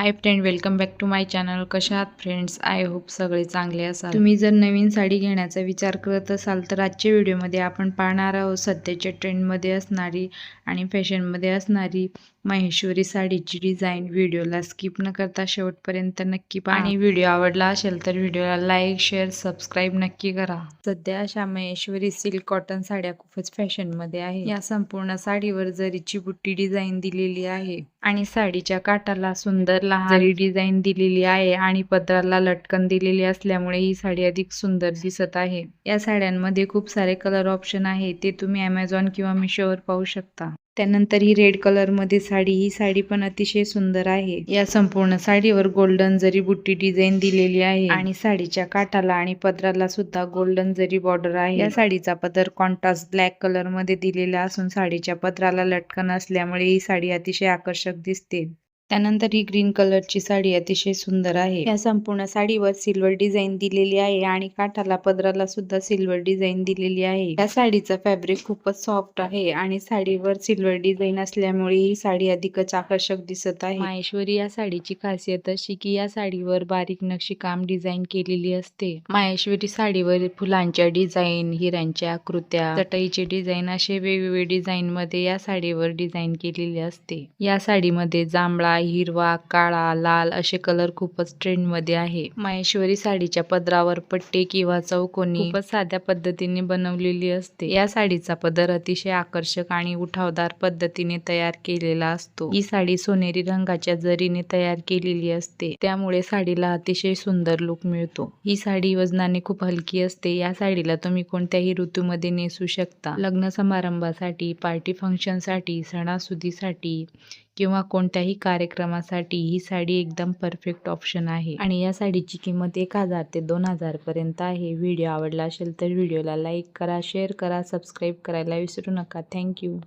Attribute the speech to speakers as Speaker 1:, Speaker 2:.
Speaker 1: High friend, welcome back to my channel. कशा आहात friends? I hope सगळे चांगले असाल. तुम्ही जर नवीन साडी घेण्याचा विचार करत असाल तर आजच्या व्हिडिओमध्ये आपण पाहणार आहोत सध्याच्या ट्रेंडमध्ये असणारी आणि फॅशनमध्ये असणारी महेश्वरी साडीची डिझाईन. व्हिडिओला स्किप न करता शेवटपर्यंत नक्की पहा आणि व्हिडिओ आवडला असेल तर व्हिडिओला लाईक, शेअर, सबस्क्राईब नक्की करा. सध्या अशा महेश्वरी सिल्क कॉटन साड्या खूपच फॅशनमध्ये आहे. या संपूर्ण साडीवर जरीची बुट्टी डिझाईन दिलेली आहे आणि साडीच्या काठाला सुंदर लहान जरी डिझाईन दिलेली आहे आणि पदराला लटकन दिलेली असल्यामुळे ही साडी अधिक सुंदर दिसत आहे. या साड्यांमध्ये खूप सारे कलर ऑप्शन आहे, ते तुम्ही Amazon किंवा Meeshoवर पाहू शकता. त्यानंतर ही रेड कलर मध्ये साडी, ही साडी पण अतिशय सुंदर आहे. या संपूर्ण साडीवर गोल्डन जरी बुट्टी डिझाईन दिलेली आहे आणि साडीच्या काठाला आणि पदराला सुद्धा गोल्डन जरी बॉर्डर आहे. या साडीचा पदर कॉन्ट्रास्ट ब्लॅक कलर मध्ये दिलेला असून साडीच्या पदराला लटकन असल्यामुळे ही साडी अतिशय आकर्षक दिसते. त्यानंतर ही ग्रीन कलरची साडी अतिशय सुंदर आहे. या संपूर्ण साडीवर सिल्वर डिझाईन दिलेली आहे आणि काठाला पदराला सुद्धा सिल्वर डिझाईन दिलेली आहे. या साडीचा फॅब्रिक खूपच सॉफ्ट आहे आणि साडीवर सिल्वर डिझाईन असल्यामुळे ही साडी अधिकच आकर्षक दिसत आहे. माहेश्वरी या साडीची खासियत अशी की या साडीवर बारीक नक्षीकाम डिझाईन केलेली असते. माहेश्वरी साडीवर फुलांच्या डिझाईन, हिऱ्यांच्या आकृत्या, चटईचे डिझाईन असे वेगवेगळे डिझाईन मध्ये या साडीवर डिझाईन केलेली असते. या साडीमध्ये जांभळा, हिरवा, काळा, लाल असे कलर खूपच ट्रेंड मध्ये आहे. महेश्वरी साडीच्या पदरावर पट्टे किंवा चौकोनी खूपच साध्या पद्धतीने बनवलेली असते. या साडीचा पदर अतिशय आकर्षक आणि उठावदार पद्धतीने तयार केलेला असतो. ही साडी सोनेरी रंगाच्या जरीने तयार केलेली असते, त्यामुळे साडीला अतिशय सुंदर लुक मिळतो. ही साडी वजनाने खूप हलकी असते. या साडीला तुम्ही कोणत्याही ऋतूमध्ये नेसू शकता. लग्न समारंभासाठी, पार्टी फंक्शन साठी, सणासुदीसाठी किंवा कोणत्याही कार्यक्रमासाठी ही साडी एकदम परफेक्ट ऑप्शन आहे. आणि या साडीची किंमत 1000 ते 2000 पर्यंत आहे. व्हिडिओ आवडला असेल तर व्हिडिओला लाईक करा, शेअर करा, सबस्क्राईब करायला विसरू नका. थँक्यू.